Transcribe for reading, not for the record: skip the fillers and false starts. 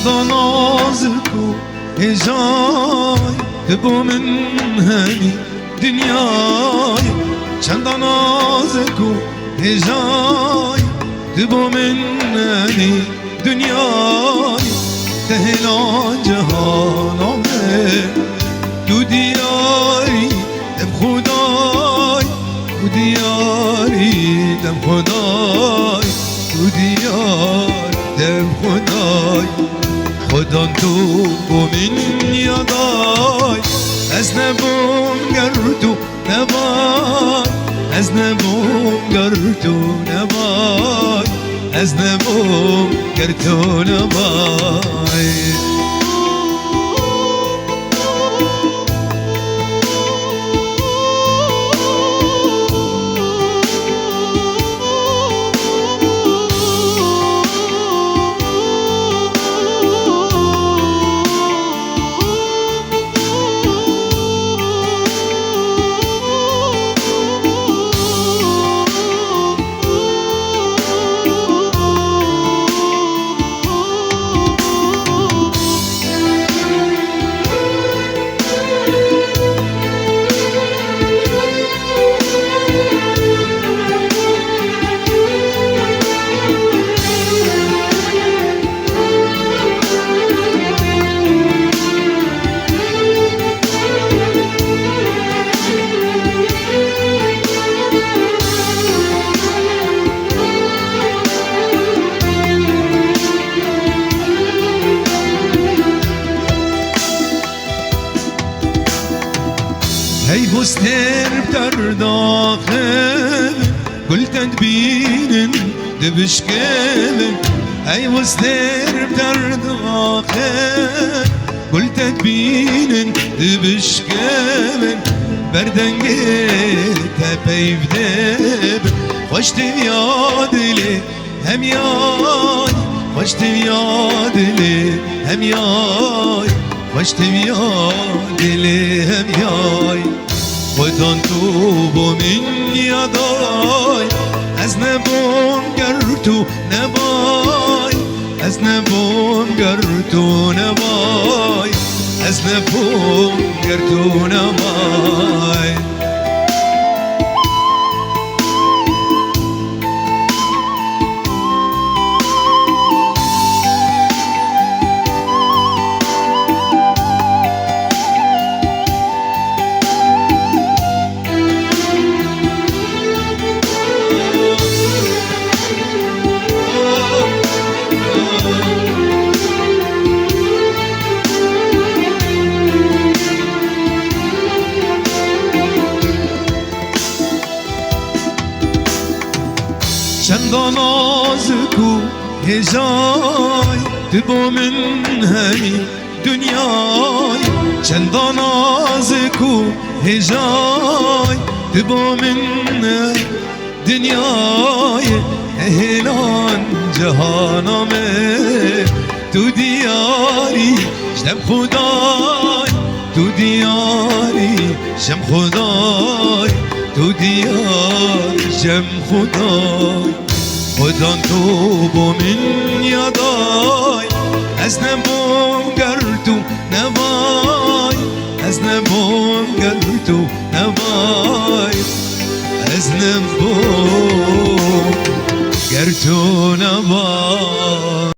چندان نازک و هجای دبو من همی دنیای چندان نازک و هجای دبو من همی دنیای تهلان جهانامه تو دیاری دم خدای تو دیاری دم خدای تو دیار دم خدای خدا تو بومین یادای از نبوم گر تو نبای از نبوم گر تو نبای از نبوم گر تو نبای هی بستر در داخل گل تدبین دبشکل هی بستر در داخل گل تدبین دبشکل بردنگ تپیف دب خوش تیادلی هم یای خوش تیادلی هم یای خوش تیادلی هم یای خودان تو بومین یادای از نبوم گر تو نبای از نبوم گر تو نبای از نبوم گر تو نبای چندان نازک و هجای دبو من همی دنیای چندان نازک و هجای دبو من دنیای اهلان جهانامه تو دیاری شم خدای تو دیاری شم خدای تو دیار شم خدای خدا تو بومین یادای از نبوم گر تو نبای از نبوم گر تو نبای از نبوم گر تو نبای